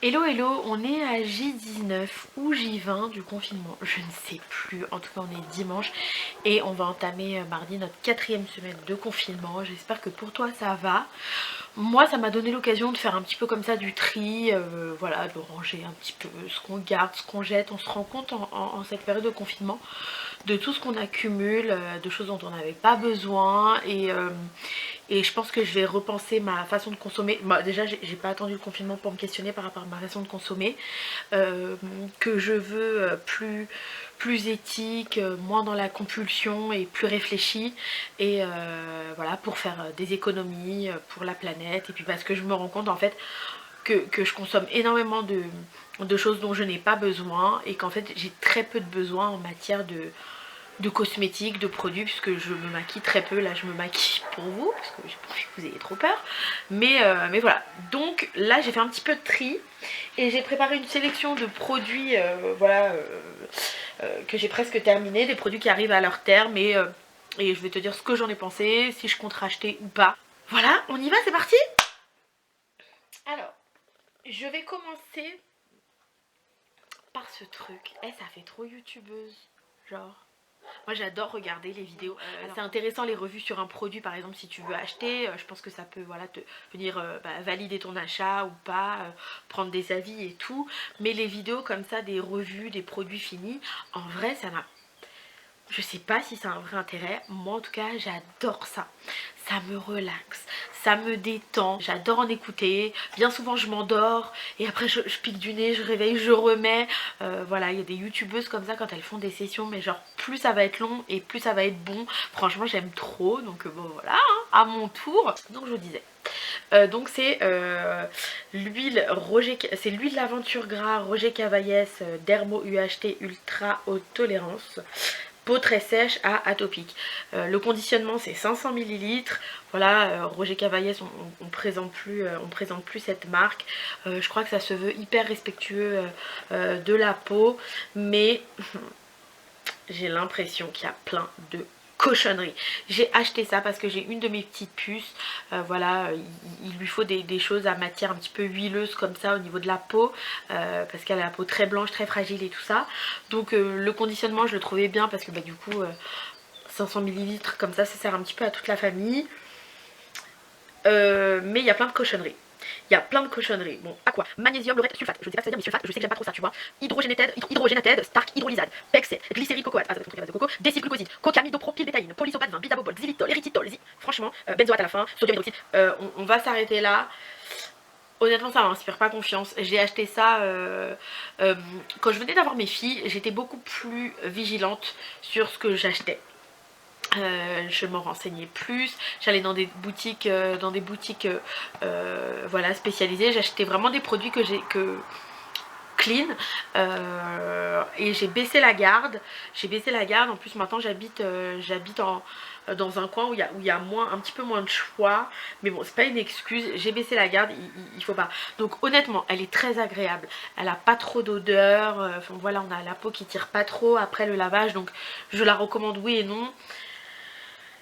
Hello hello, on est à J19 ou J20 du confinement, je ne sais plus, en tout cas on est dimanche et on va entamer mardi notre 4e semaine de confinement. J'espère que pour toi ça va. Moi ça m'a donné l'occasion de faire un petit peu comme ça du tri, voilà, de ranger un petit peu ce qu'on garde, ce qu'on jette. On se rend compte en cette période de confinement de tout ce qu'on accumule, de choses dont on n'avait pas besoin et je pense que je vais repenser ma façon de consommer. Bah, déjà, j'ai pas attendu le confinement pour me questionner par rapport à ma façon de consommer. Que je veux plus éthique, moins dans la compulsion et plus réfléchi. Et voilà, pour faire des économies pour la planète. Et puis parce que je me rends compte en fait que je consomme énormément de choses dont je n'ai pas besoin. Et qu'en fait j'ai très peu de besoins en matière de cosmétiques, de produits, puisque je me maquille très peu. Là je me maquille pour vous parce que j'ai pas envie que vous ayez trop peur, mais voilà. Donc là j'ai fait un petit peu de tri et j'ai préparé une sélection de produits, voilà, que j'ai presque terminé, des produits qui arrivent à leur terme et je vais te dire ce que j'en ai pensé, si je compte racheter ou pas. Voilà, on y va, c'est parti. Alors je vais commencer par ce truc. Ça fait trop youtubeuse, genre. Moi j'adore regarder les vidéos. C'est intéressant les revues sur un produit par exemple si tu veux acheter. Je pense que ça peut voilà, te venir valider ton achat ou pas, prendre des avis et tout. Mais les vidéos comme ça, des revues, des produits finis, en vrai ça n'a... Je sais pas si c'est un vrai intérêt. Moi en tout cas j'adore ça. Ça me relaxe, ça me détend, j'adore en écouter. Bien souvent je m'endors et après je pique du nez, je réveille, je remets. Voilà, il y a des youtubeuses comme ça quand elles font des sessions, mais genre plus ça va être long et plus ça va être bon. Franchement j'aime trop, donc bon voilà, hein, à mon tour. Donc je vous disais. Donc c'est l'huile Roger, c'est l'huile d'aventure gras Roger Cavaillès Dermo UHT Ultra Haute Tolérance, peau très sèche à atopique. Le conditionnement c'est 500 ml. Voilà, Roger Cavaillès on présente plus cette marque. Je crois que ça se veut hyper respectueux de la peau, mais j'ai l'impression qu'il y a plein de cochonnerie. J'ai acheté ça parce que j'ai une de mes petites puces, voilà, il lui faut des choses à matière un petit peu huileuse comme ça au niveau de la peau, parce qu'elle a la peau très blanche, très fragile et tout ça. Donc le conditionnement je le trouvais bien parce que du coup 500 ml comme ça sert un petit peu à toute la famille. Mais il y a plein de cochonneries. Il y a plein de cochonneries. Bon, à quoi? Magnésium, laurette, sulfate. Je ne sais pas ce que ça veut dire, mais sulfate, je sais que j'aime pas trop ça, tu vois. Hydrogénated, Stark Hydrolysate, Pexet, glycérine cocoate, ça c'est base de coco, décylglucoside, cocamidopropylbétaïne, polysopate 20, bidabobol, xylitol, érythritol, franchement, benzoate à la fin, sodium hydroxyde. On va s'arrêter là. Honnêtement ça m'inspire pas confiance. J'ai acheté ça quand je venais d'avoir mes filles, j'étais beaucoup plus vigilante sur ce que j'achetais. Je m'en renseignais plus, j'allais dans des boutiques, voilà, spécialisées. J'achetais vraiment des produits que clean, et j'ai baissé la garde. En plus maintenant j'habite dans un coin où il y a un petit peu moins de choix, mais bon c'est pas une excuse. J'ai baissé la garde, il faut pas. Donc honnêtement elle est très agréable, elle a pas trop d'odeur, enfin voilà, on a la peau qui tire pas trop après le lavage, donc je la recommande oui et non.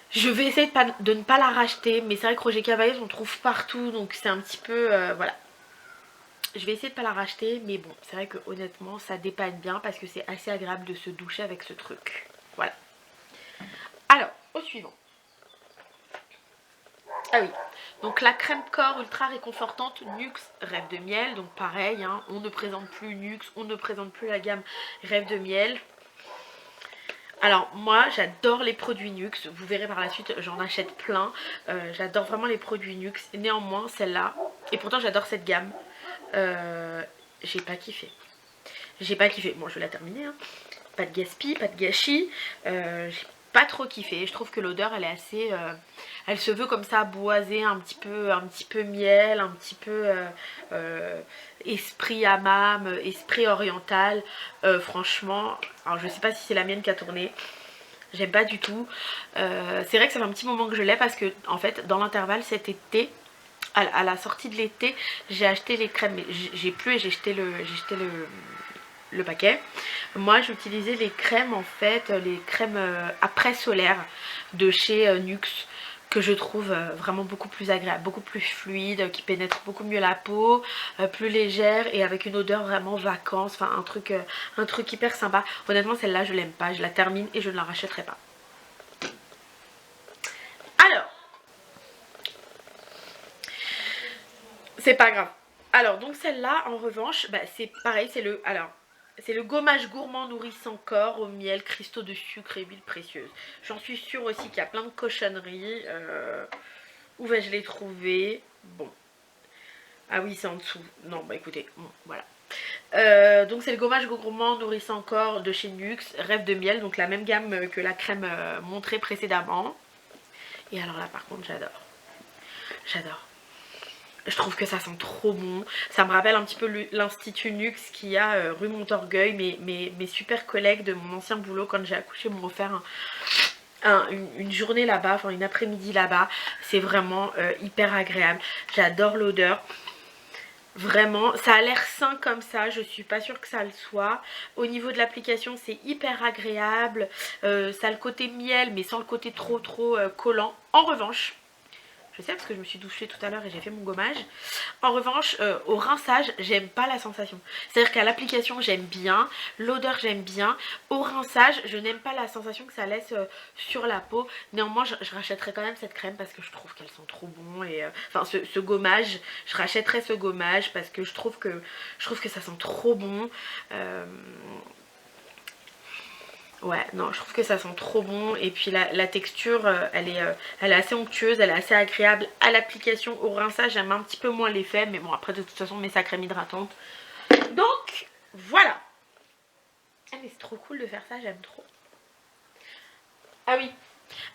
Je vais essayer de ne pas la racheter, mais c'est vrai que Roger Cavaillés on trouve partout, donc c'est un petit peu, voilà. Je vais essayer de ne pas la racheter, mais bon, c'est vrai que honnêtement ça dépanne bien parce que c'est assez agréable de se doucher avec ce truc. Voilà. Alors, au suivant. Ah oui, donc la crème corps ultra réconfortante Nuxe Rêve de Miel. Donc pareil, hein, on ne présente plus Nuxe, on ne présente plus la gamme Rêve de Miel. Alors moi j'adore les produits Nuxe, vous verrez par la suite j'en achète plein, j'adore vraiment les produits Nuxe. Néanmoins celle-là, et pourtant j'adore cette gamme, j'ai pas kiffé. Bon je vais la terminer, hein. Pas de gaspille, pas de gâchis, j'ai pas trop kiffé. Je trouve que l'odeur elle est assez, elle se veut comme ça boisée, un petit peu miel, un petit peu esprit hammam, esprit oriental. Franchement, alors je sais pas si c'est la mienne qui a tourné, j'aime pas du tout. C'est vrai que ça fait un petit moment que je l'ai parce que en fait dans l'intervalle cet été, à la sortie de l'été, j'ai acheté les crèmes, mais j'ai plus et j'ai jeté le paquet. Moi j'utilisais les crèmes en fait, les crèmes après solaire de chez Nuxe. que je trouve vraiment beaucoup plus agréable, beaucoup plus fluide, qui pénètre beaucoup mieux la peau, plus légère et avec une odeur vraiment vacances, enfin un truc hyper sympa. Honnêtement celle-là je l'aime pas, je la termine et je ne la rachèterai pas. Alors, c'est pas grave. Alors donc celle-là en revanche, bah, c'est pareil, c'est le gommage gourmand nourrissant corps au miel, cristaux de sucre et huile précieuse. J'en suis sûre aussi qu'il y a plein de cochonneries. Où vais-je les trouver? Bon. Ah oui, c'est en dessous. Non, bah écoutez, bon, voilà. Donc c'est le gommage gourmand nourrissant corps de chez Nuxe, Rêve de miel, donc la même gamme que la crème montrée précédemment. Et alors là par contre j'adore. J'adore. Je trouve que ça sent trop bon. Ça me rappelle un petit peu l'Institut Nuxe qu'il y a rue Montorgueil. Mes super collègues de mon ancien boulot, quand j'ai accouché, m'ont offert une journée là-bas, enfin une après-midi là-bas. C'est vraiment hyper agréable. J'adore l'odeur. Vraiment, ça a l'air sain comme ça, je suis pas sûre que ça le soit. Au niveau de l'application, c'est hyper agréable. Ça a le côté miel, mais sans le côté trop collant. En revanche, je sais parce que je me suis douchée tout à l'heure et j'ai fait mon gommage. En revanche, au rinçage, j'aime pas la sensation. C'est-à-dire qu'à l'application, j'aime bien. L'odeur, j'aime bien. Au rinçage, je n'aime pas la sensation que ça laisse sur la peau. Néanmoins, je rachèterai quand même cette crème parce que je trouve qu'elles sont trop bons. Et, enfin, ce gommage, je rachèterai ce gommage parce que je trouve que ça sent trop bon. Ouais, non, je trouve que ça sent trop bon. Et puis la texture, elle est assez onctueuse, elle est assez agréable à l'application. Au rinçage, j'aime un petit peu moins l'effet. Mais bon, après, de toute façon, mes sa crème hydratante. Donc, voilà. Ah, mais c'est trop cool de faire ça, j'aime trop. Ah oui.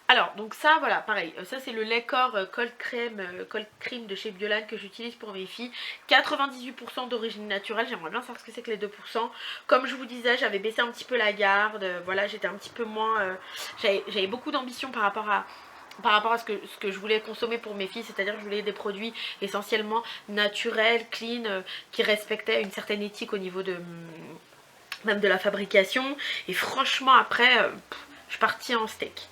Alors, donc ça, voilà, pareil. Ça, c'est le lait corps cold cream de chez Biolan que j'utilise pour mes filles. 98% d'origine naturelle. J'aimerais bien savoir ce que c'est que les 2%. Comme je vous disais, j'avais baissé un petit peu la garde. Voilà, j'étais un petit peu moins... j'avais beaucoup d'ambition par rapport à ce que je voulais consommer pour mes filles, c'est-à-dire que je voulais des produits essentiellement naturels, clean, qui respectaient une certaine éthique au niveau de même de la fabrication. Et franchement, après, je suis partie en steak.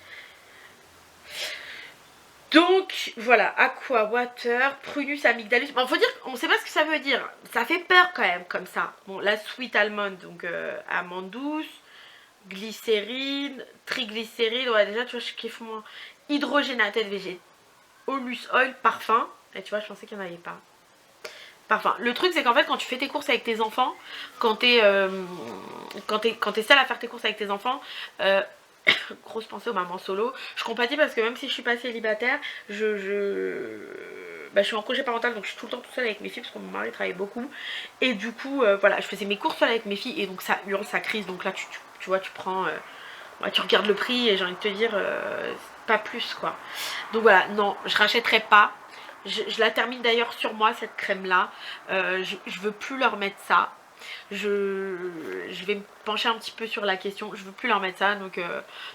Donc voilà, Aqua Water, Prunus Amygdalus. Bon, faut dire qu'on ne sait pas ce que ça veut dire. Ça fait peur quand même comme ça. Bon, la Sweet Almond, donc amande douce, glycérine, triglycéride. Ouais, déjà tu vois, je kiffe moins. Hydrogénated végétal, Olus Oil, parfum. Et tu vois, je pensais qu'il n'y en avait pas. Parfum. Le truc, c'est qu'en fait, quand tu fais tes courses avec tes enfants, quand t'es seule à faire tes courses avec tes enfants, grosse pensée aux mamans solo. Je compatis parce que même si je suis pas célibataire, bah, je suis en congé parental, donc je suis tout le temps toute seule avec mes filles parce que mon mari travaille beaucoup. Et du coup, voilà, je faisais mes courses seule avec mes filles et donc ça hurle, ça crise. Donc là, tu vois, tu prends, ouais, tu regardes le prix et j'ai envie de te dire, pas plus quoi. Donc voilà, non, je rachèterai pas. Je la termine d'ailleurs sur moi cette crème là. Je veux plus leur mettre ça. Je vais me pencher un petit peu sur la question. Je veux plus leur mettre ça. Donc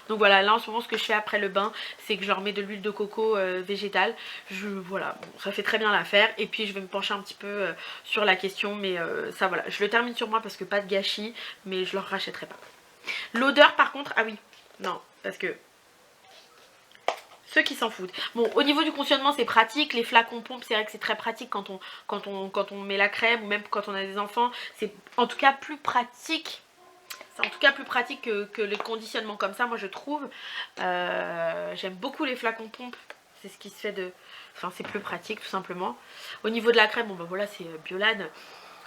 voilà, là en ce moment ce que je fais après le bain, c'est que je leur mets de l'huile de coco végétale. Voilà, bon, ça fait très bien l'affaire. Et puis je vais me pencher un petit peu sur la question. Mais ça voilà, je le termine sur moi parce que pas de gâchis. Mais je leur rachèterai pas. L'odeur par contre, ah oui, non, parce que ceux qui s'en foutent. Bon, au niveau du conditionnement, c'est pratique. Les flacons pompes, c'est vrai que c'est très pratique quand on met la crème ou même quand on a des enfants. C'est en tout cas plus pratique. C'est en tout cas plus pratique que le conditionnement comme ça, moi je trouve. J'aime beaucoup les flacons pompes. C'est ce qui se fait de... Enfin, c'est plus pratique tout simplement. Au niveau de la crème, bon ben voilà, c'est Biolan.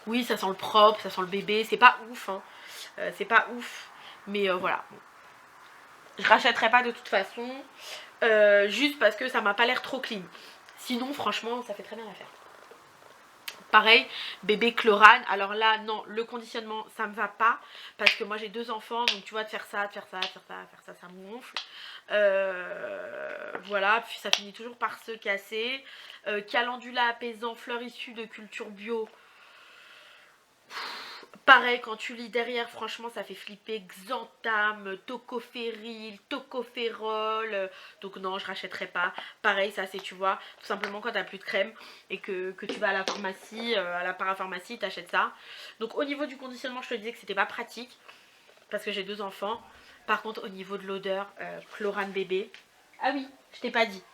Oui, ça sent le propre, ça sent le bébé. C'est pas ouf, hein. C'est pas ouf. Mais voilà. Je rachèterai pas de toute façon. Juste parce que ça m'a pas l'air trop clean. Sinon franchement ça fait très bien l'affaire. Pareil, bébé Chlorane. Alors là non, le conditionnement ça me va pas. Parce que moi j'ai 2 enfants. Donc tu vois, de faire ça, ça me gonfle. Voilà, puis ça finit toujours par se casser. Calendula apaisant, fleurs issues de culture bio. Pareil, quand tu lis derrière, franchement, ça fait flipper. Xantham, tocopherol, tocopherol. Donc non, je rachèterai pas. Pareil, ça c'est, tu vois, tout simplement quand t'as plus de crème et que tu vas à la pharmacie, à la parapharmacie, t'achètes ça. Donc au niveau du conditionnement, je te disais que c'était pas pratique parce que j'ai 2 enfants. Par contre, au niveau de l'odeur, Chlorane bébé. Ah oui, je t'ai pas dit.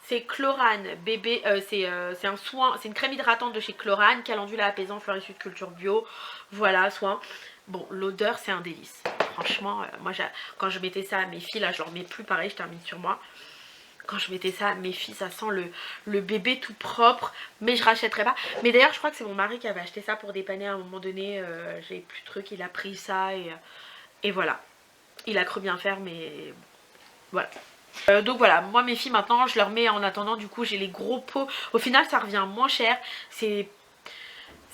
C'est Chlorane bébé, c'est un soin, c'est une crème hydratante de chez Chlorane, calendula apaisant, fleur issue de culture bio. Voilà, soin. Bon, l'odeur c'est un délice. Franchement, moi quand je mettais ça à mes filles, là je leur mets plus, pareil, je termine sur moi. Quand je mettais ça à mes filles, ça sent le bébé tout propre, mais je rachèterai pas. Mais d'ailleurs, je crois que c'est mon mari qui avait acheté ça pour dépanner à un moment donné. J'avais plus de trucs, il a pris ça et voilà. Il a cru bien faire, mais voilà. Donc voilà, moi mes filles maintenant je leur mets en attendant, du coup j'ai les gros pots. Au final ça revient moins cher, c'est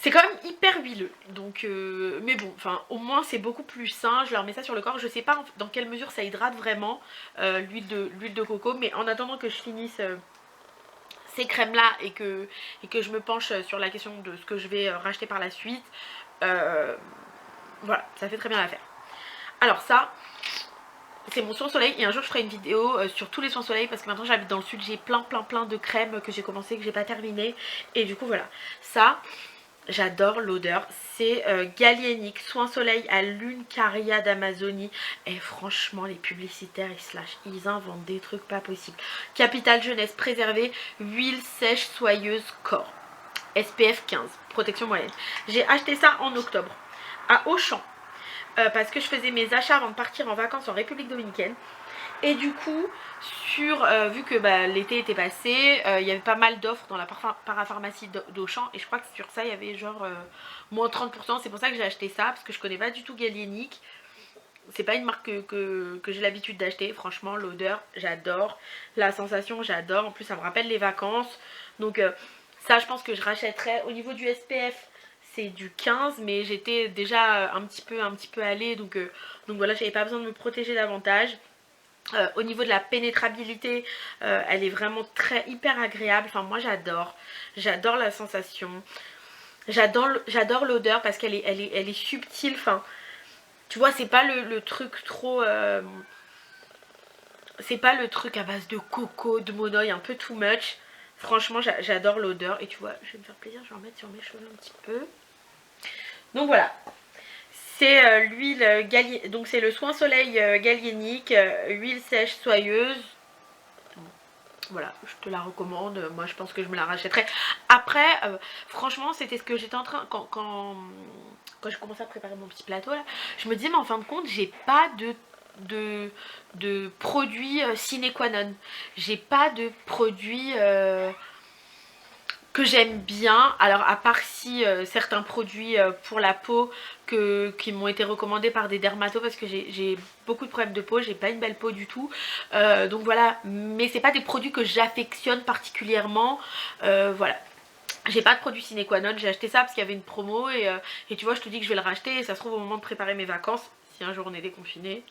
quand même hyper huileux. Donc mais bon, enfin au moins c'est beaucoup plus sain. Je leur mets ça sur le corps, je sais pas dans quelle mesure ça hydrate vraiment l'huile de coco. Mais en attendant que je finisse ces crèmes là et que je me penche sur la question de ce que je vais racheter par la suite, voilà, ça fait très bien l'affaire. Alors ça, c'est mon soin soleil et un jour je ferai une vidéo sur tous les soins soleil parce que maintenant j'habite dans le sud, j'ai plein de crèmes que j'ai commencé, que j'ai pas terminé. Et du coup voilà, ça j'adore l'odeur, c'est Gallienic soin soleil à lune caria d'Amazonie. Et franchement les publicitaires ils inventent des trucs pas possibles. Capital jeunesse préservée, huile sèche soyeuse corps, SPF 15, protection moyenne. J'ai acheté ça en octobre à Auchan. Parce que je faisais mes achats avant de partir en vacances en République Dominicaine. Et du coup, vu que l'été était passé, il y avait pas mal d'offres dans la parapharmacie d'Auchan. Et je crois que sur ça, il y avait genre moins 30%. C'est pour ça que j'ai acheté ça, parce que je connais pas du tout Gallienic. C'est pas une marque que j'ai l'habitude d'acheter. Franchement, l'odeur, j'adore. La sensation, j'adore. En plus, ça me rappelle les vacances. Donc ça, je pense que je rachèterai. Au niveau du SPF, c'est du 15, mais j'étais déjà un petit peu allée, donc voilà, j'avais pas besoin de me protéger davantage. Au niveau de la pénétrabilité, elle est vraiment hyper agréable. Enfin moi j'adore la sensation, j'adore l'odeur parce qu'elle est subtile. Enfin tu vois, c'est pas le truc trop c'est pas le truc à base de coco, de monoï, un peu too much. Franchement j'adore l'odeur. Et tu vois, je vais me faire plaisir, je vais en mettre sur mes cheveux un petit peu. Donc voilà, c'est l'huile donc c'est le soin soleil Gallienic, huile sèche soyeuse. Voilà, je te la recommande. Moi je pense que je me la rachèterai. Après, franchement c'était ce que j'étais en train, quand je commençais à préparer mon petit plateau là, je me disais mais en fin de compte j'ai pas de produits sine qua non. J'ai pas de produits que j'aime bien, alors à part si certains produits pour la peau qui m'ont été recommandés par des dermatos, parce que j'ai beaucoup de problèmes de peau, j'ai pas une belle peau du tout, donc voilà, mais c'est pas des produits que j'affectionne particulièrement, voilà. J'ai pas de produit sine qua non, j'ai acheté ça parce qu'il y avait une promo et tu vois, je te dis que je vais le racheter et ça se trouve au moment de préparer mes vacances, si un jour on est déconfiné,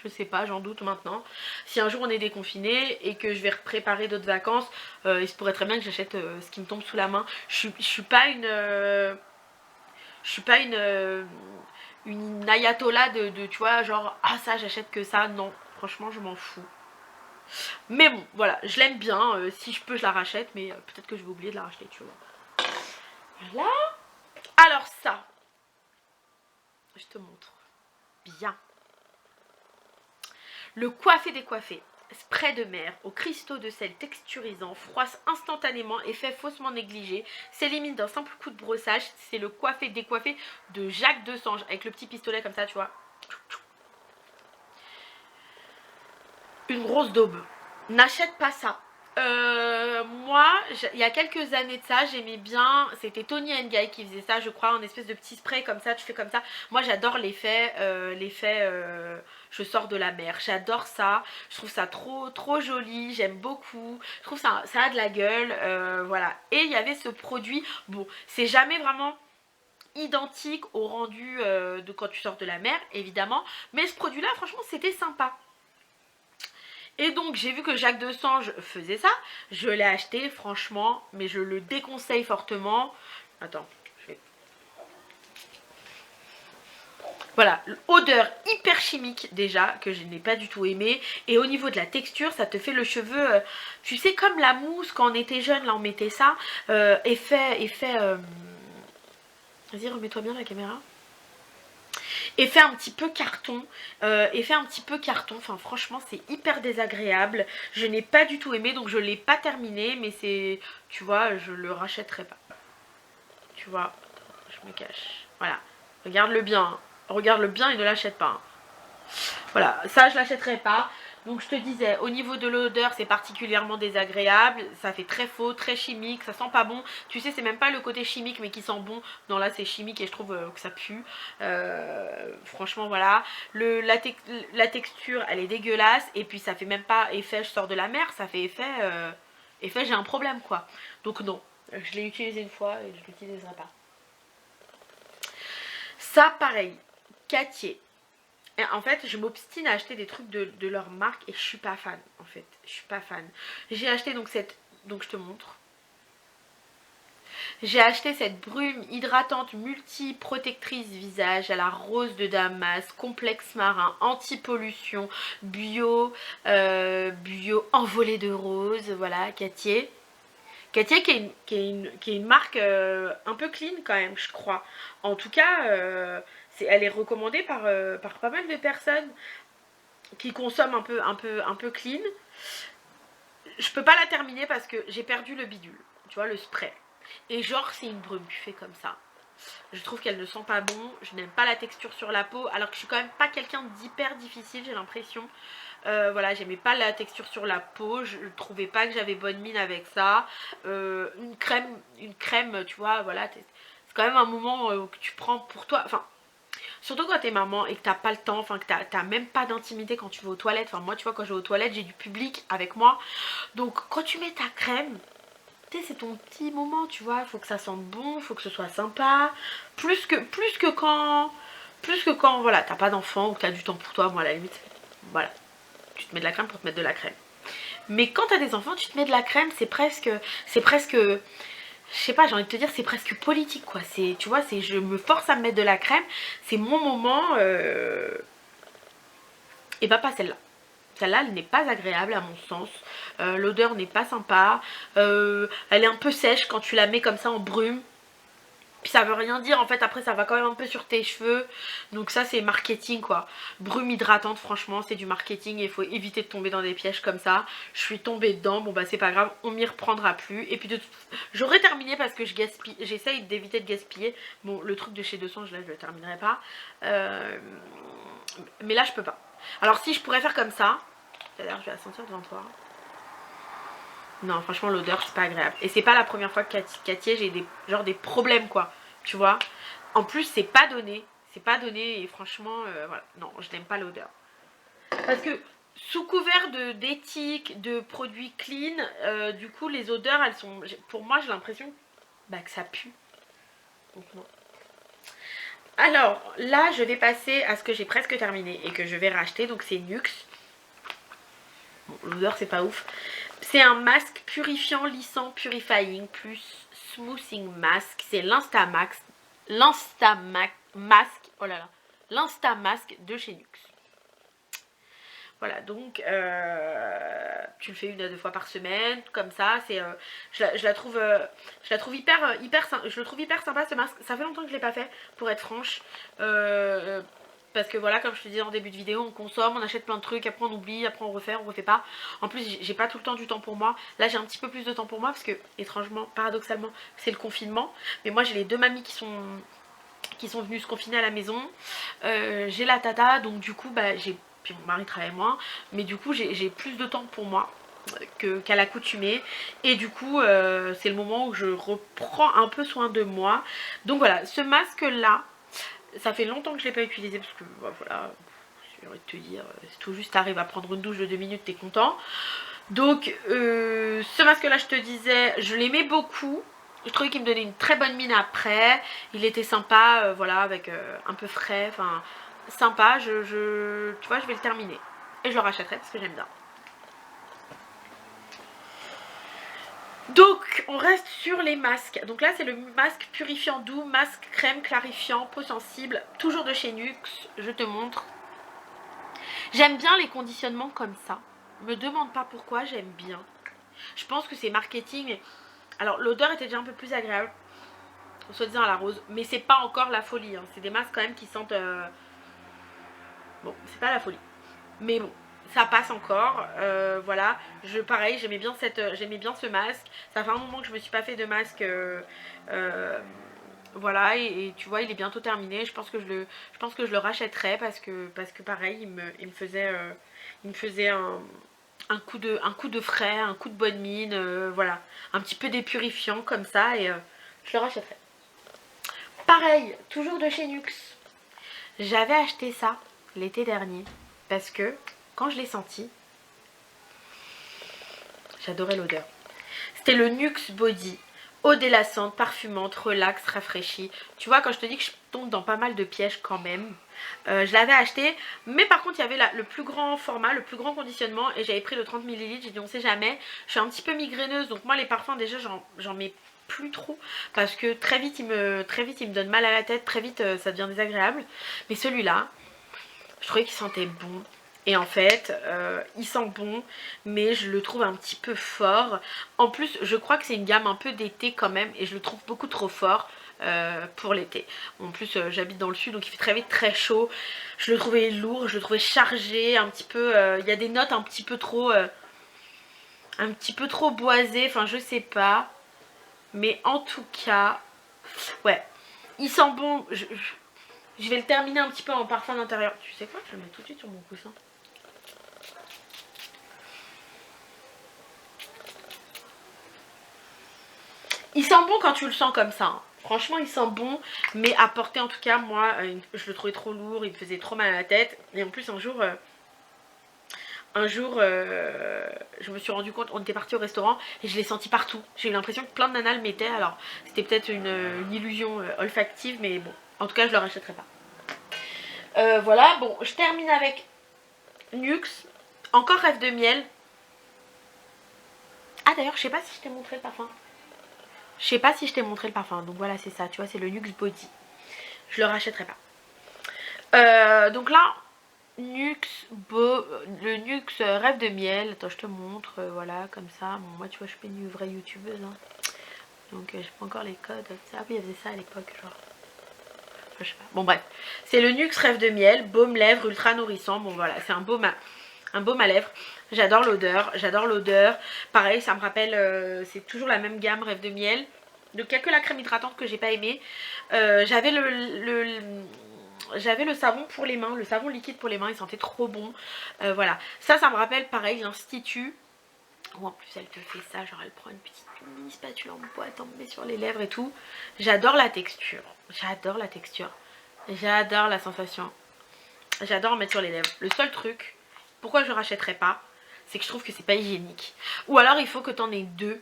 je sais pas, j'en doute maintenant. Si un jour on est déconfiné et que je vais préparer d'autres vacances, il se pourrait très bien que j'achète ce qui me tombe sous la main. Je suis pas une ayatollah de tu vois, genre ah ça j'achète que ça, non, franchement je m'en fous. Mais bon, voilà, je l'aime bien, si je peux je la rachète, mais peut-être que je vais oublier de la racheter, tu vois. Voilà. Alors ça, je te montre bien. Le coiffé décoiffé, spray de mer aux cristaux de sel texturisant, froisse instantanément, effet faussement négligé, s'élimine d'un simple coup de brossage. C'est le coiffé décoiffé de Jacques Desange, avec le petit pistolet comme ça, tu vois. Une grosse daube. N'achète pas ça. Moi, il y a quelques années de ça, j'aimais bien, c'était Tony Guy qui faisait ça, je crois, en espèce de petit spray comme ça, tu fais comme ça. Moi j'adore l'effet, je sors de la mer, j'adore ça, je trouve ça trop joli, j'aime beaucoup, je trouve ça a de la gueule, voilà. Et il y avait ce produit, bon, c'est jamais vraiment identique au rendu de quand tu sors de la mer, évidemment, mais ce produit là, franchement, c'était sympa. Et donc j'ai vu que Jacques Desange faisait ça, je l'ai acheté franchement, mais je le déconseille fortement. Attends, je vais... Voilà, odeur hyper chimique déjà, que je n'ai pas du tout aimé. Et au niveau de la texture, ça te fait le cheveu, tu sais comme la mousse quand on était jeune, là on mettait ça, effet... Vas-y, remets-toi bien la caméra. effet un petit peu carton, enfin franchement c'est hyper désagréable, je n'ai pas du tout aimé, donc je l'ai pas terminé, mais c'est, tu vois, je le rachèterai pas, tu vois, attends, je me cache, voilà, regarde-le bien, hein. Regarde-le bien et ne l'achète pas, hein. Voilà, ça je l'achèterai pas. Donc je te disais, au niveau de l'odeur, c'est particulièrement désagréable. Ça fait très faux, très chimique, ça sent pas bon. Tu sais, c'est même pas le côté chimique mais qui sent bon. Non, là c'est chimique et je trouve que ça pue. Franchement, voilà. La texture, elle est dégueulasse. Et puis ça fait même pas effet, je sors de la mer. Ça fait effet j'ai un problème, quoi. Donc non, je l'ai utilisé une fois et je l'utiliserai pas. Ça, pareil, Cartier. Et en fait, je m'obstine à acheter des trucs de leur marque et je suis pas fan, en fait. Je suis pas fan. J'ai acheté donc donc je te montre. J'ai acheté cette brume hydratante multi-protectrice visage à la rose de Damas, complexe marin, anti-pollution, bio envolée de rose, voilà, Cartier. Cartier qui est une marque un peu clean quand même, je crois. En tout cas, elle est recommandée par pas mal de personnes qui consomment un peu clean. Je peux pas la terminer parce que j'ai perdu le bidule, tu vois, le spray. Et genre c'est une brume buffée comme ça. Je trouve qu'elle ne sent pas bon, je n'aime pas la texture sur la peau, alors que je suis quand même pas quelqu'un d'hyper difficile, j'ai l'impression. Voilà, j'aimais pas la texture sur la peau, je trouvais pas que j'avais bonne mine avec ça. Une crème, tu vois, voilà, c'est quand même un moment que tu prends pour toi. Enfin, surtout quand t'es maman et que t'as pas le temps, enfin que t'as même pas d'intimité quand tu vas aux toilettes. Enfin moi, tu vois, quand je vais aux toilettes, j'ai du public avec moi. Donc quand tu mets ta crème, tu sais, c'est ton petit moment, tu vois, il faut que ça sente bon, il faut que ce soit sympa. Plus que quand, voilà, t'as pas d'enfant ou que t'as du temps pour toi. Moi, à la limite, voilà, tu te mets de la crème pour te mettre de la crème. Mais quand t'as des enfants, tu te mets de la crème, c'est presque, je sais pas, j'ai envie de te dire, c'est presque politique, quoi. C'est, tu vois, c'est, je me force à me mettre de la crème, c'est mon moment, et bah pas celle-là. Celle-là, elle n'est pas agréable à mon sens. L'odeur n'est pas sympa. Elle est un peu sèche quand tu la mets comme ça en brume. Puis ça veut rien dire, en fait, après ça va quand même un peu sur tes cheveux. Donc ça c'est marketing, quoi. Brume hydratante, franchement c'est du marketing et il faut éviter de tomber dans des pièges comme ça. Je suis tombée dedans, bon bah c'est pas grave, on m'y reprendra plus. Et puis j'aurais terminé parce que j'essaye d'éviter de gaspiller. Bon, le truc de chez 200, je le terminerai pas. Mais là je peux pas. Alors si je pourrais faire comme ça, d'ailleurs je vais la sentir devant toi. Non, franchement, l'odeur, c'est pas agréable. Et c'est pas la première fois que Cartier, j'ai des problèmes, quoi. Tu vois. En plus, c'est pas donné. C'est pas donné. Et franchement, voilà. Non, je n'aime pas l'odeur. Parce que, sous couvert d'éthique, de produits clean, du coup, les odeurs, elles sont... Pour moi, j'ai l'impression que ça pue. Donc, non. Alors, là, je vais passer à ce que j'ai presque terminé et que je vais racheter. Donc, c'est Nuxe. Bon, l'odeur, c'est pas ouf. C'est un masque purifiant, lissant, purifying plus smoothing mask. C'est l'Instamask, oh là là, l'Instamask de chez Nuxe. Voilà, donc tu le fais 1 à 2 fois par semaine, comme ça. C'est, je la trouve hyper sympa ce masque. Ça fait longtemps que je l'ai pas fait, pour être franche. Parce que voilà, comme je te disais en début de vidéo, on consomme, on achète plein de trucs, après on oublie, après on refait pas. En plus, j'ai pas tout le temps du temps pour moi. Là, j'ai un petit peu plus de temps pour moi parce que, étrangement, paradoxalement, c'est le confinement. Mais moi, j'ai les 2 mamies qui sont venues se confiner à la maison. J'ai la tata, donc du coup, puis mon mari travaille moins. Mais du coup, j'ai plus de temps pour moi qu'à l'accoutumée. Et du coup, c'est le moment où je reprends un peu soin de moi. Donc voilà, ce masque-là, ça fait longtemps que je ne l'ai pas utilisé parce que voilà, j'ai envie de te dire, c'est tout juste t'arrives à prendre une douche de 2 minutes, t'es content. Donc ce masque là, je te disais, je l'aimais beaucoup. Je trouvais qu'il me donnait une très bonne mine après. Il était sympa, voilà, avec un peu frais, enfin sympa. Tu vois, je vais le terminer. Et je le rachèterai parce que j'aime bien. Donc on reste sur les masques. Donc là c'est le masque purifiant doux, masque crème clarifiant, peau sensible, toujours de chez Nuxe, je te montre. J'aime bien les conditionnements comme ça. Me demande pas pourquoi, j'aime bien. Je pense que c'est marketing. Alors l'odeur était déjà un peu plus agréable, soi-disant à la rose, mais c'est pas encore la folie, hein. C'est des masques quand même qui sentent Bon, c'est pas la folie. Mais bon, ça passe encore. Voilà, pareil, j'aimais bien ce masque. Ça fait un moment que je me suis pas fait de masque. Voilà, et tu vois, il est bientôt terminé. Je pense que je le rachèterai parce que pareil, il me faisait un coup de frais, un coup de bonne mine, voilà, un petit peu dépurifiant comme ça, et je le rachèterai. Pareil, toujours de chez Nuxe. J'avais acheté ça l'été dernier parce que quand je l'ai senti, j'adorais l'odeur. C'était le Nuxe Body, eau délassante, parfumante, relax, rafraîchie. Tu vois, quand je te dis que je tombe dans pas mal de pièges quand même, je l'avais acheté, mais par contre il y avait le plus grand format, le plus grand conditionnement, et j'avais pris le 30 ml. J'ai dit on sait jamais, je suis un petit peu migraineuse, donc moi les parfums déjà j'en mets plus trop parce que très vite il me donne mal à la tête, très vite ça devient désagréable. Mais celui-là, je trouvais qu'il sentait bon. Et en fait, il sent bon, mais je le trouve un petit peu fort. En plus, je crois que c'est une gamme un peu d'été quand même, et je le trouve beaucoup trop fort pour l'été. En plus, j'habite dans le sud, donc il fait très vite très chaud. Je le trouvais lourd, je le trouvais chargé, un petit peu... Il y a des notes un petit peu trop boisées, enfin je sais pas. Mais en tout cas, ouais, il sent bon. Je vais le terminer un petit peu en parfum d'intérieur. Tu sais quoi, je vais le mettre tout de suite sur mon coussin. Il sent bon quand tu le sens comme ça, hein. Franchement il sent bon, mais à porter en tout cas, moi je le trouvais trop lourd, il me faisait trop mal à la tête. Et en plus un jour je me suis rendu compte, on était parti au restaurant et je l'ai senti partout. J'ai eu l'impression que plein de nanas le mettaient. Alors c'était peut-être une illusion olfactive, mais bon, en tout cas je le rachèterai pas. Voilà, bon, je termine avec Nuxe. Encore Rêve de miel. Ah d'ailleurs je sais pas si je t'ai montré le parfum. Je sais pas si je t'ai montré le parfum. Donc voilà, c'est ça, tu vois, c'est le Nuxe Body. Je le rachèterai pas. Donc là, le Nuxe Rêve de miel. Attends, je te montre, voilà, comme ça. Bon, moi, tu vois, je suis une vraie youtubeuse, hein. Donc, j'ai pas encore les codes. Ah oui, elle faisait ça à l'époque, genre. Enfin, je sais pas. Bon, bref. C'est le Nuxe Rêve de miel, baume lèvres ultra nourrissant. Bon, voilà, c'est un baume à lèvres. J'adore l'odeur. Pareil, ça me rappelle, c'est toujours la même gamme Rêve de miel. Donc, il n'y a que la crème hydratante que j'ai pas aimée. J'avais le savon pour les mains, le savon liquide pour les mains, il sentait trop bon. Voilà, ça me rappelle pareil l'Institut. Ou en plus elle te fait ça, genre elle prend une petite mini spatule en bois, t'en mets sur les lèvres et tout. J'adore la texture, j'adore la sensation. J'adore en mettre sur les lèvres. Le seul truc, pourquoi je rachèterais pas, c'est que je trouve que c'est pas hygiénique. Ou alors il faut que t'en aies deux.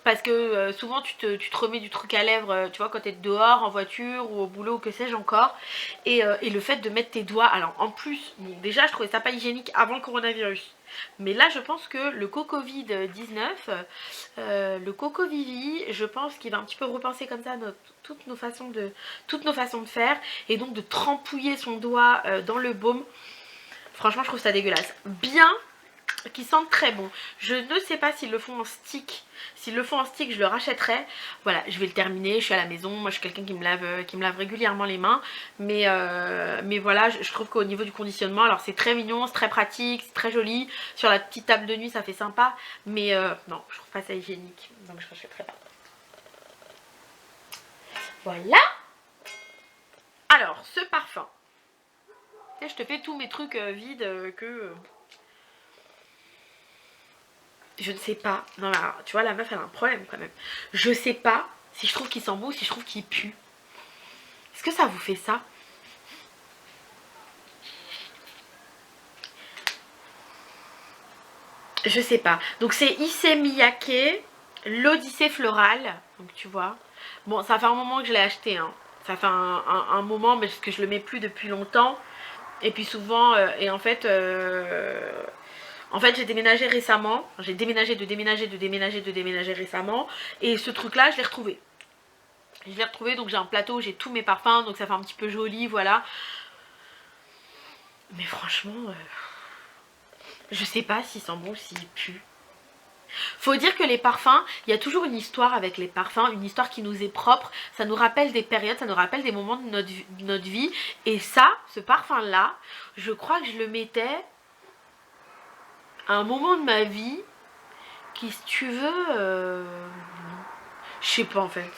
Parce que souvent tu te remets du truc à lèvres, tu vois, quand t'es dehors, en voiture ou au boulot ou que sais-je encore. Et le fait de mettre tes doigts, alors en plus, bon, déjà je trouvais ça pas hygiénique avant le coronavirus. Mais là je pense que le Cocovid-19, le Cocovivi, je pense qu'il va un petit peu repenser comme ça toutes nos façons de faire. Et donc de trempouiller son doigt dans le baume. Franchement je trouve ça dégueulasse. Bien qui sentent très bon. Je ne sais pas s'ils le font en stick. S'ils le font en stick, je le rachèterai. Voilà, je vais le terminer. Je suis à la maison. Moi, je suis quelqu'un qui me lave régulièrement les mains. Mais voilà, je trouve qu'au niveau du conditionnement, alors c'est très mignon, c'est très pratique, c'est très joli. Sur la petite table de nuit, ça fait sympa. Mais non, je trouve pas ça hygiénique. Donc, je rachèterai pas. Voilà. Alors, ce parfum. Et je te fais tous mes trucs vides que... Je ne sais pas. Non, là, tu vois, la meuf, elle a un problème quand même. Je sais pas si je trouve qu'il sent bon ou si je trouve qu'il pue. Est-ce que ça vous fait ça? Je sais pas. Donc, c'est Issey Miyake, l'Odyssée florale. Donc, tu vois. Bon, ça fait un moment que je l'ai acheté, hein. Ça fait un moment, mais parce que je le mets plus depuis longtemps. Et puis souvent, et en fait... En fait, j'ai déménagé récemment. J'ai déménagé récemment. Et ce truc-là, je l'ai retrouvé. Donc j'ai un plateau, j'ai tous mes parfums. Donc ça fait un petit peu joli, voilà. Mais franchement, je sais pas s'il sent bon ou s'il pue. Faut dire que les parfums, il y a toujours une histoire avec les parfums, une histoire qui nous est propre, ça nous rappelle des périodes, ça nous rappelle des moments de notre vie. Et ça, ce parfum-là, je crois que je le mettais à un moment de ma vie qui, si tu veux, je sais pas en fait.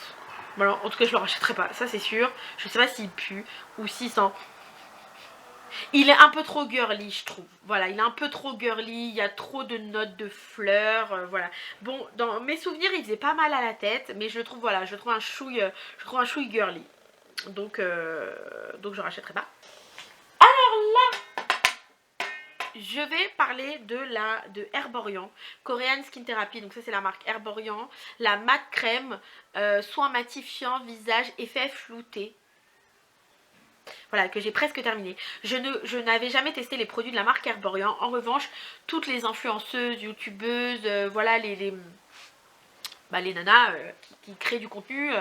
Bon, alors, en tout cas, je le rachèterai pas, ça c'est sûr. Je sais pas s'il pue ou s'il sent. Il est un peu trop girly, je trouve. Voilà, il est un peu trop girly, il y a trop de notes de fleurs, voilà. Bon, dans mes souvenirs, il faisait pas mal à la tête, mais je le trouve, voilà, je trouve un chouille girly. Donc je rachèterai pas. Alors là, je vais parler de Herborian, Korean Skin Therapy. Donc ça c'est la marque Herborian, la mat crème, soin matifiant, visage, effet flouté. Voilà, que j'ai presque terminé. Je n'avais jamais testé les produits de la marque Herborian. En revanche, toutes les influenceuses, youtubeuses, voilà, les nanas qui créent du contenu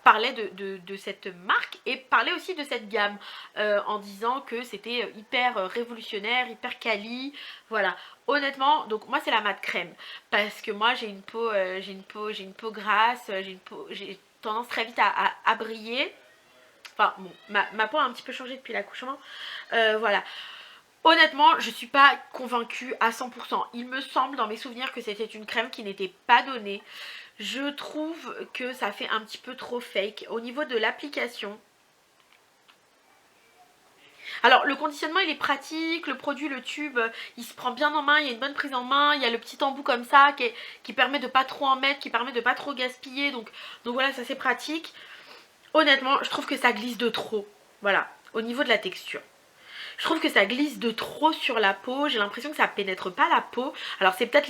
parlaient de cette marque et parlaient aussi de cette gamme en disant que c'était hyper révolutionnaire, hyper quali. Voilà, honnêtement, donc moi c'est la mat crème parce que moi j'ai une peau grasse, j'ai tendance très vite à briller. Enfin bon, ma peau a un petit peu changé depuis l'accouchement. Voilà. Honnêtement, je ne suis pas convaincue à 100%. Il me semble dans mes souvenirs que c'était une crème qui n'était pas donnée. Je trouve que ça fait un petit peu trop fake. Au niveau de l'application, alors le conditionnement il est pratique, le produit, le tube, il se prend bien en main, il y a une bonne prise en main, il y a le petit embout comme ça qui permet de pas trop en mettre, qui permet de pas trop gaspiller, donc voilà, ça c'est pratique. Honnêtement, je trouve que ça glisse de trop. Voilà, au niveau de la texture. Je trouve que ça glisse de trop sur la peau. J'ai l'impression que ça pénètre pas la peau. Alors c'est peut-être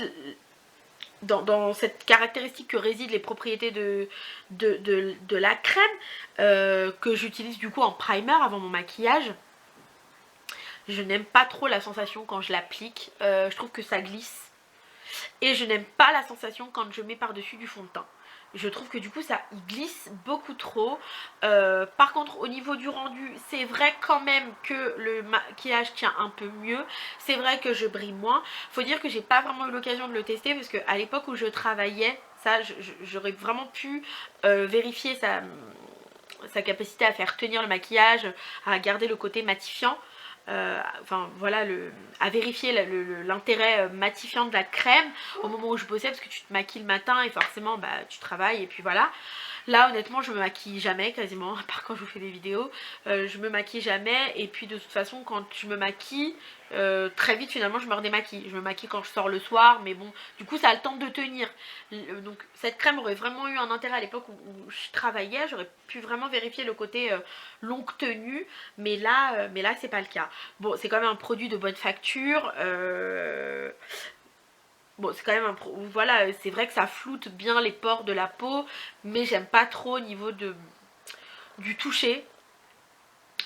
dans cette caractéristique que résident les propriétés de la crème que j'utilise du coup en primer avant mon maquillage. Je n'aime pas trop la sensation quand je l'applique. Je trouve que ça glisse. Et je n'aime pas la sensation quand je mets par-dessus du fond de teint. Je trouve que du coup ça il glisse beaucoup trop. Par contre au niveau du rendu, c'est vrai quand même que le maquillage tient un peu mieux. C'est vrai que je brille moins. Faut dire que j'ai pas vraiment eu l'occasion de le tester parce que à l'époque où je travaillais, ça j'aurais vraiment pu vérifier sa capacité à faire tenir le maquillage, à garder le côté matifiant. Enfin voilà, à vérifier l'intérêt matifiant de la crème au moment où je bossais, parce que tu te maquilles le matin et forcément bah tu travailles et puis voilà. Là honnêtement je me maquille jamais quasiment, à part quand je vous fais des vidéos, je me maquille jamais. Et puis de toute façon quand je me maquille, très vite finalement je me redémaquille. Je me maquille quand je sors le soir, mais bon du coup ça a le temps de tenir. Donc cette crème aurait vraiment eu un intérêt à l'époque où je travaillais. J'aurais pu vraiment vérifier le côté longue tenue, mais là c'est pas le cas. Bon c'est quand même un produit de bonne facture. Bon c'est quand même voilà, c'est vrai que ça floute bien les pores de la peau, mais j'aime pas trop au niveau du toucher.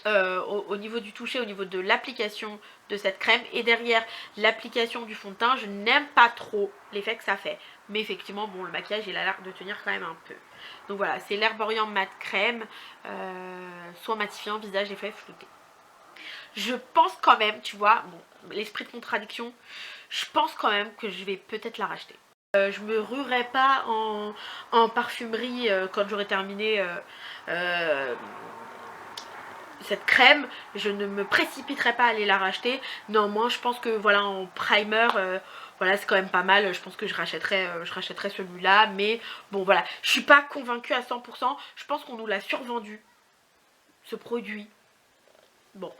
Au niveau du toucher, au niveau de l'application de cette crème et derrière l'application du fond de teint, je n'aime pas trop l'effet que ça fait. Mais effectivement bon le maquillage il a l'air de tenir quand même un peu. Donc voilà, c'est l'Herborian Mat Crème, soin matifiant, visage, effet flouté. Je pense quand même, tu vois, bon, l'esprit de contradiction, je pense quand même que je vais peut-être la racheter. Je me ruerai pas en parfumerie quand j'aurai terminé cette crème. Je ne me précipiterai pas à aller la racheter. Néanmoins je pense que voilà en primer voilà c'est quand même pas mal. Je pense que je rachèterai celui-là. Mais bon voilà, je suis pas convaincue à 100%. Je pense qu'on nous l'a survendu ce produit. Bon,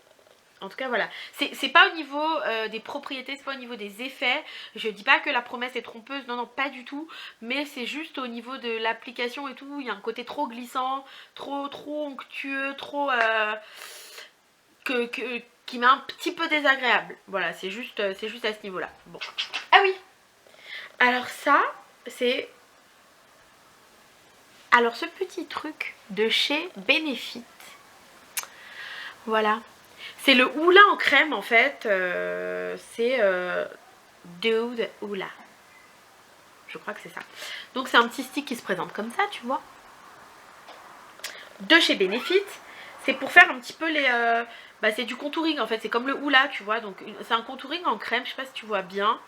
en tout cas voilà, c'est pas au niveau des propriétés, c'est pas au niveau des effets. Je dis pas que la promesse est trompeuse, non pas du tout. Mais c'est juste au niveau de l'application et tout. Il y a un côté trop glissant, trop onctueux, trop qui m'est un petit peu désagréable. Voilà, c'est juste à ce niveau là. Bon. Ah oui, alors ça c'est, alors ce petit truc de chez Benefit, voilà. C'est le Hoola en crème en fait, c'est Dude Hoola. Je crois que c'est ça. Donc c'est un petit stick qui se présente comme ça, tu vois. De chez Benefit. C'est pour faire un petit peu les... bah c'est du contouring en fait, c'est comme le Hoola, tu vois. Donc c'est un contouring en crème, je sais pas si tu vois bien.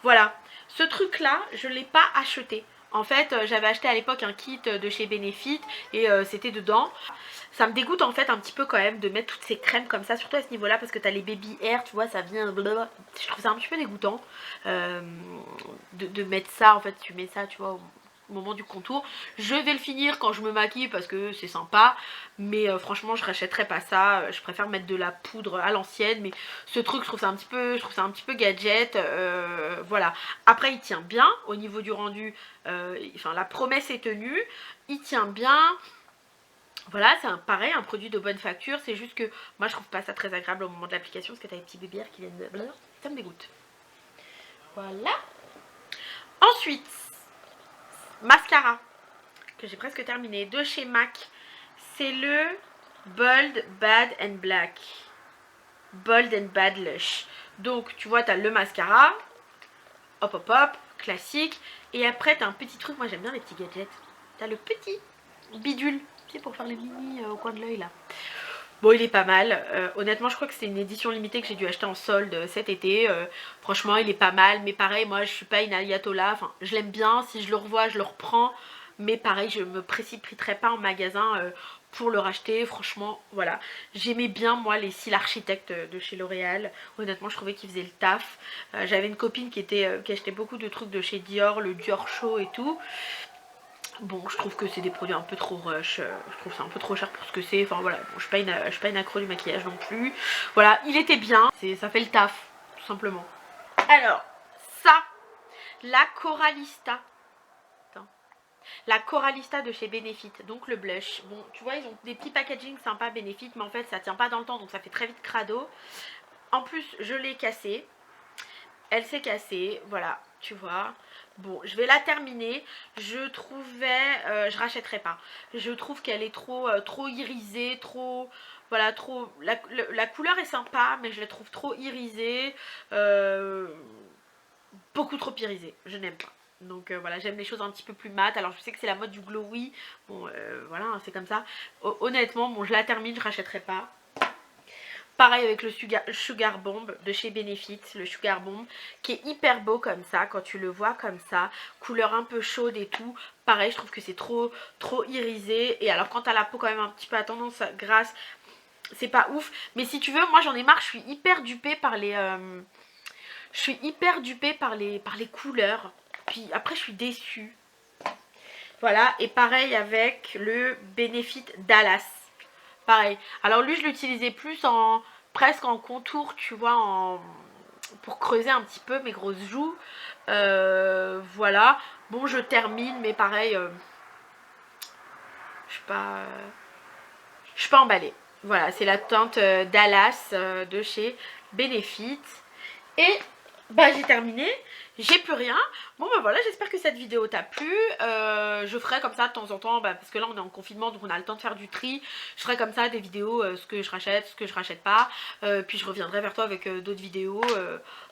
Voilà. Ce truc là je l'ai pas acheté. En fait j'avais acheté à l'époque un kit de chez Benefit et c'était dedans. Ça me dégoûte en fait un petit peu quand même de mettre toutes ces crèmes comme ça, surtout à ce niveau là parce que t'as les baby hair, tu vois, ça vient blablabla. Je trouve ça un petit peu dégoûtant de mettre ça, en fait tu mets ça tu vois au moment du contour. Je vais le finir quand je me maquille parce que c'est sympa, mais franchement je rachèterai pas ça. Je préfère mettre de la poudre à l'ancienne, mais ce truc je trouve ça un petit peu gadget. Voilà, après il tient bien au niveau du rendu, enfin la promesse est tenue, il tient bien. Voilà, c'est pareil, un produit de bonne facture, c'est juste que moi je trouve pas ça très agréable au moment de l'application parce que t'as les petits bébés qui viennent de... Ça me dégoûte. Voilà. Ensuite, mascara que j'ai presque terminé de chez MAC, c'est le Bold Bad and Black, Bold and Bad Lush. Donc tu vois, t'as le mascara, hop hop hop, classique, et après t'as un petit truc, moi j'aime bien les petits gadgets, t'as le petit bidule, tu sais, pour faire les mini au coin de l'œil là. Bon, il est pas mal, honnêtement je crois que c'est une édition limitée que j'ai dû acheter en solde cet été. Franchement il est pas mal, mais pareil moi je suis pas une ayatollah, enfin je l'aime bien, si je le revois je le reprends, mais pareil je me précipiterai pas en magasin pour le racheter. Franchement voilà, j'aimais bien moi les cils architectes de chez L'Oréal, honnêtement je trouvais qu'ils faisaient le taf. J'avais une copine qui achetait beaucoup de trucs de chez Dior, le Dior Show et tout. Bon, je trouve que c'est des produits un peu trop rush, je trouve ça un peu trop cher pour ce que c'est, enfin voilà, bon, je suis pas une accro du maquillage non plus. Voilà, il était bien, ça fait le taf, tout simplement. Alors, ça, la Coralista. Attends. La Coralista de chez Benefit, donc le blush. Bon, tu vois, ils ont des petits packaging sympas Benefit, mais en fait, ça tient pas dans le temps, donc ça fait très vite crado. En plus, je l'ai cassée. Elle s'est cassée, voilà, tu vois. Bon, je vais la terminer. Je trouvais, je rachèterai pas. Je trouve qu'elle est trop irisée, trop, voilà, trop. La couleur est sympa, mais je la trouve trop irisée, beaucoup trop irisée. Je n'aime pas. Donc voilà, j'aime les choses un petit peu plus mat. Alors je sais que c'est la mode du glowy. Bon, voilà, c'est comme ça. Honnêtement, bon, je la termine, je rachèterai pas. Pareil avec le Sugar Bomb de chez Benefit, le Sugar Bomb qui est hyper beau comme ça, quand tu le vois comme ça, couleur un peu chaude et tout. Pareil, je trouve que c'est trop irisé, et alors quand t'as la peau quand même un petit peu à tendance grasse, c'est pas ouf. Mais si tu veux, moi j'en ai marre, je suis hyper dupée par les couleurs, puis après je suis déçue. Voilà, et pareil avec le Benefit Dallas. Pareil. Alors lui je l'utilisais plus presque en contour, tu vois, pour creuser un petit peu mes grosses joues. Voilà. Bon, je termine, mais pareil, je suis pas emballée. Voilà, c'est la teinte Dallas de chez Benefit. Et bah j'ai terminé, j'ai plus rien. Bon bah voilà, j'espère que cette vidéo t'a plu. Je ferai comme ça de temps en temps, parce que là on est en confinement, donc on a le temps de faire du tri. Je ferai comme ça des vidéos, ce que je rachète, ce que je rachète pas. Puis je reviendrai vers toi avec d'autres vidéos,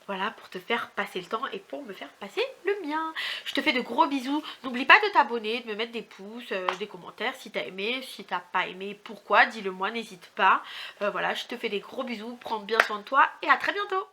voilà, pour te faire passer le temps et pour me faire passer le mien. Je te fais de gros bisous. N'oublie pas de t'abonner, de me mettre des pouces, des commentaires si t'as aimé. Si t'as pas aimé, pourquoi, dis-le moi, n'hésite pas. Voilà, je te fais des gros bisous, prends bien soin de toi et à très bientôt.